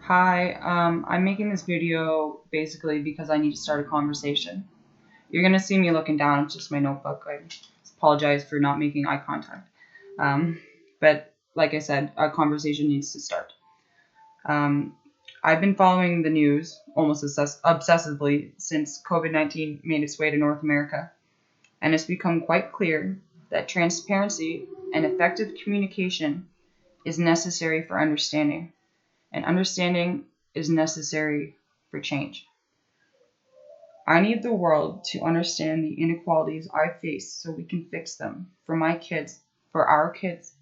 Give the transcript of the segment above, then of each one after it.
Hi, I'm making this video basically because I need to start a conversation. You're gonna see me looking down, it's just my notebook. I apologize for not making eye contact. But like I said, a conversation needs to start. Um, I've been following the news almost obsessively since COVID-19 made its way to North America, and it's become quite clear that transparency and effective communication is necessary for understanding, and understanding is necessary for change. I need the world to understand the inequalities I face so we can fix them for my kids, for our kids.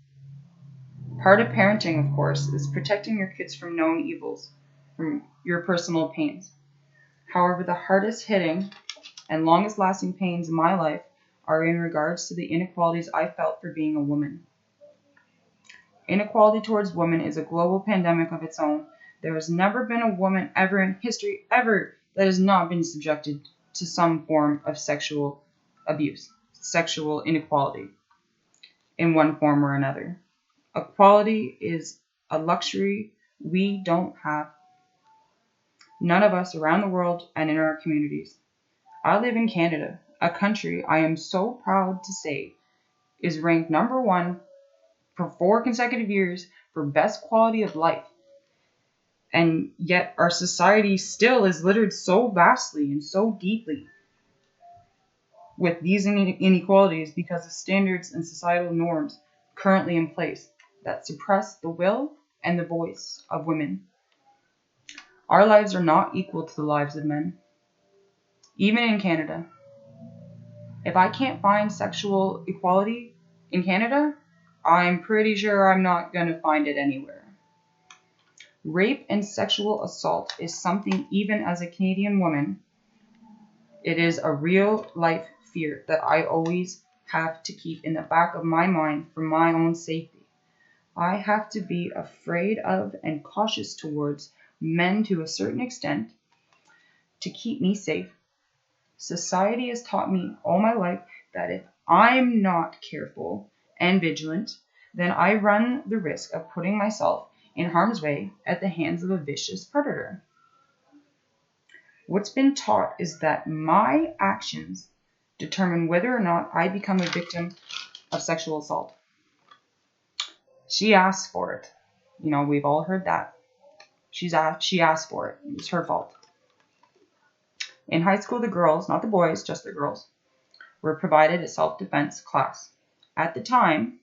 Part of parenting, of course, is protecting your kids from known evils, from your personal pains. However, the hardest hitting and longest lasting pains in my life are in regards to the inequalities I felt for being a woman. Inequality towards women is a global pandemic of its own. There has never been a woman ever in history, ever, that has not been subjected to some form of sexual abuse, sexual inequality in one form or another. Equality is a luxury we don't have. None of us around the world and in our communities. I live in Canada, a country I am so proud to say is ranked number one for 4 consecutive years for best quality of life. And yet our society still is littered so vastly and so deeply with these inequalities because of standards and societal norms currently in place that suppress the will and the voice of women. Our lives are not equal to the lives of men, even in Canada. If I can't find sexual equality in Canada, I'm pretty sure I'm not going to find it anywhere. Rape and sexual assault is something, even as a Canadian woman, it is a real life fear that I always have to keep in the back of my mind for my own safety. I have to be afraid of and cautious towards men to a certain extent to keep me safe. Society has taught me all my life that if I'm not careful and vigilant, then I run the risk of putting myself in harm's way at the hands of a vicious predator. What's been taught is that my actions determine whether or not I become a victim of sexual assault. She asked for it. We've all heard that. She asked for it. It's her fault. In high school, the girls, not the boys, just the girls, were provided a self-defense class. At the time,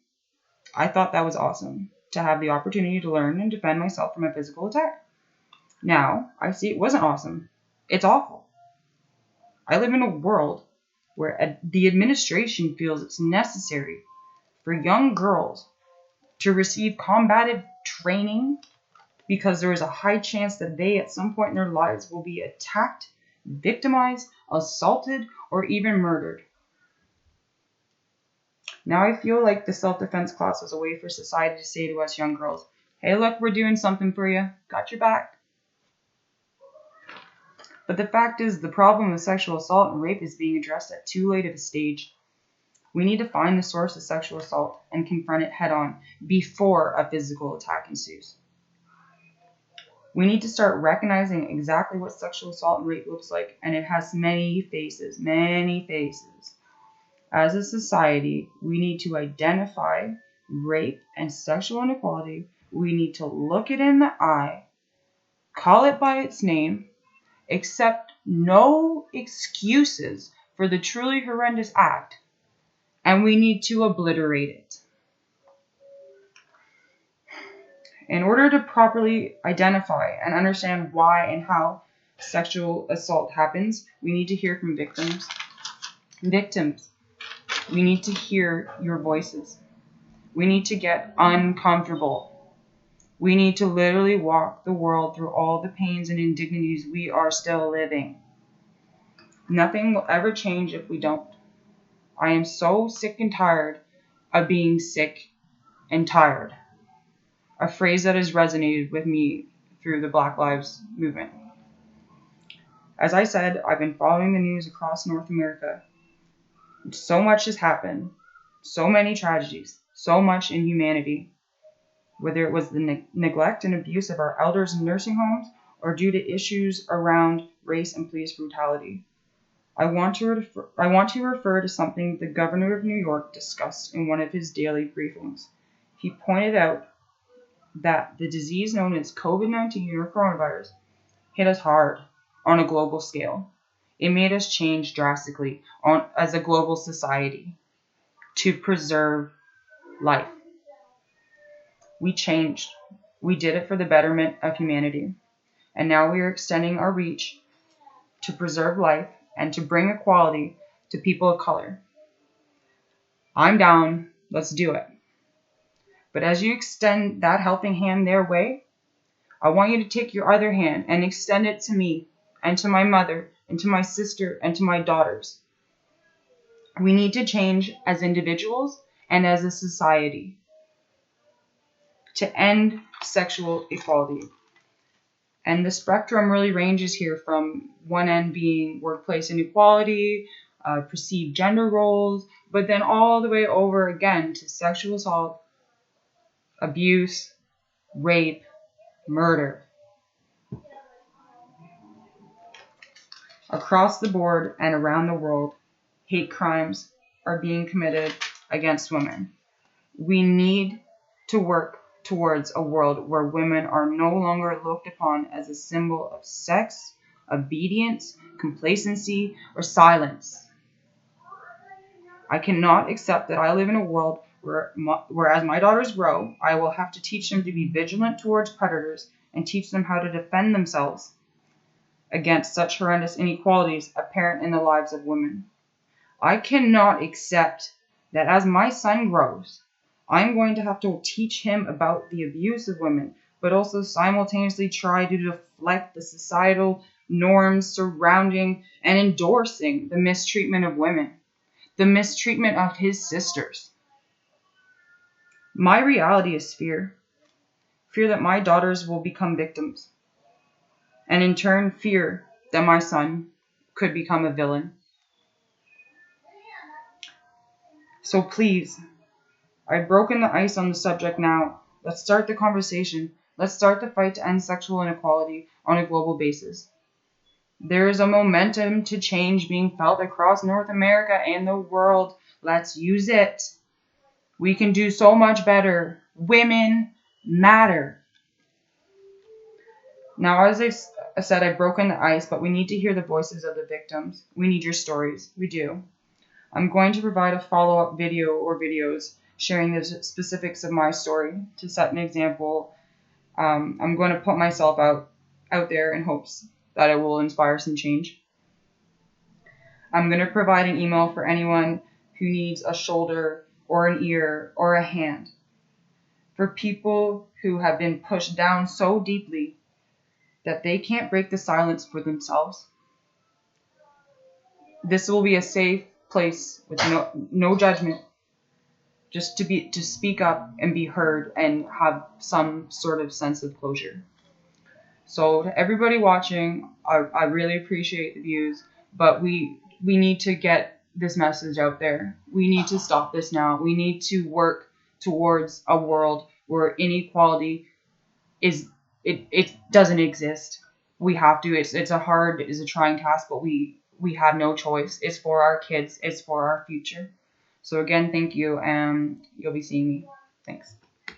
I thought that was awesome, to have the opportunity to learn and defend myself from a physical attack. Now, I see it wasn't awesome. It's awful. I live in a world where the administration feels it's necessary for young girls to receive combative training because there is a high chance that they at some point in their lives will be attacked, victimized, assaulted, or even murdered. Now I feel like the self-defense class was a way for society to say to us young girls, hey look, we're doing something for you, got your back. But the fact is, the problem of sexual assault and rape is being addressed at too late of a stage. We need to find the source of sexual assault and confront it head on before a physical attack ensues. We need to start recognizing exactly what sexual assault and rape looks like, and it has many faces, many faces. As a society, we need to identify rape and sexual inequality. We need to look it in the eye, call it by its name, accept no excuses for the truly horrendous act, and we need to obliterate it. In order to properly identify and understand why and how sexual assault happens, we need to hear from victims. We need to hear your voices. We need to get uncomfortable. We need to literally walk the world through all the pains and indignities we are still living. Nothing will ever change if we don't. I am so sick and tired of being sick and tired. A phrase that has resonated with me through the Black Lives Movement. As I said, I've been following the news across North America. So much has happened. So many tragedies. So much inhumanity. whether it was the neglect and abuse of our elders in nursing homes or due to issues around race and police brutality. I want to refer to something the governor of New York discussed in one of his daily briefings. He pointed out that the disease known as COVID-19 or coronavirus hit us hard on a global scale. It made us change drastically as a global society to preserve life. We changed. We did it for the betterment of humanity. And now we are extending our reach to preserve life and to bring equality to people of color. I'm down. Let's do it. But as you extend that helping hand their way, I want you to take your other hand and extend it to me and to my mother and to my sister and to my daughters. We need to change as individuals and as a society to end sexual equality. And the spectrum really ranges here from one end being workplace inequality, perceived gender roles, but then all the way over again to sexual assault, abuse, rape, murder. Across the board and around the world, hate crimes are being committed against women. We need to work towards a world where women are no longer looked upon as a symbol of sex, obedience, complacency, or silence. I cannot accept that I live in a world where as my daughters grow, I will have to teach them to be vigilant towards predators and teach them how to defend themselves against such horrendous inequalities apparent in the lives of women. I cannot accept that as my son grows, I'm going to have to teach him about the abuse of women, but also simultaneously try to deflect the societal norms surrounding and endorsing the mistreatment of women, the mistreatment of his sisters. My reality is fear that my daughters will become victims, and in turn fear that my son could become a villain. So please, I've broken the ice on the subject now. Let's start the conversation. Let's start the fight to end sexual inequality on a global basis. There is a momentum to change being felt across North America and the world. Let's use it. We can do so much better. Women matter. Now, as I said, I've broken the ice, but we need to hear the voices of the victims. We need your stories. We do. I'm going to provide a follow-up video or videos sharing the specifics of my story to set an example. I'm going to put myself out there in hopes that it will inspire some change. I'm going to provide an email for anyone who needs a shoulder or an ear or a hand. For people who have been pushed down so deeply that they can't break the silence for themselves. This will be a safe place with no judgment, just to speak up and be heard and have some sort of sense of closure. So to everybody watching, I really appreciate the views, but we need to get this message out there. We need to stop this now. We need to work towards a world where inequality it doesn't exist. We have to. It's a trying task, but we have no choice. It's for our kids. It's for our future. So again, thank you, and you'll be seeing me. Thanks.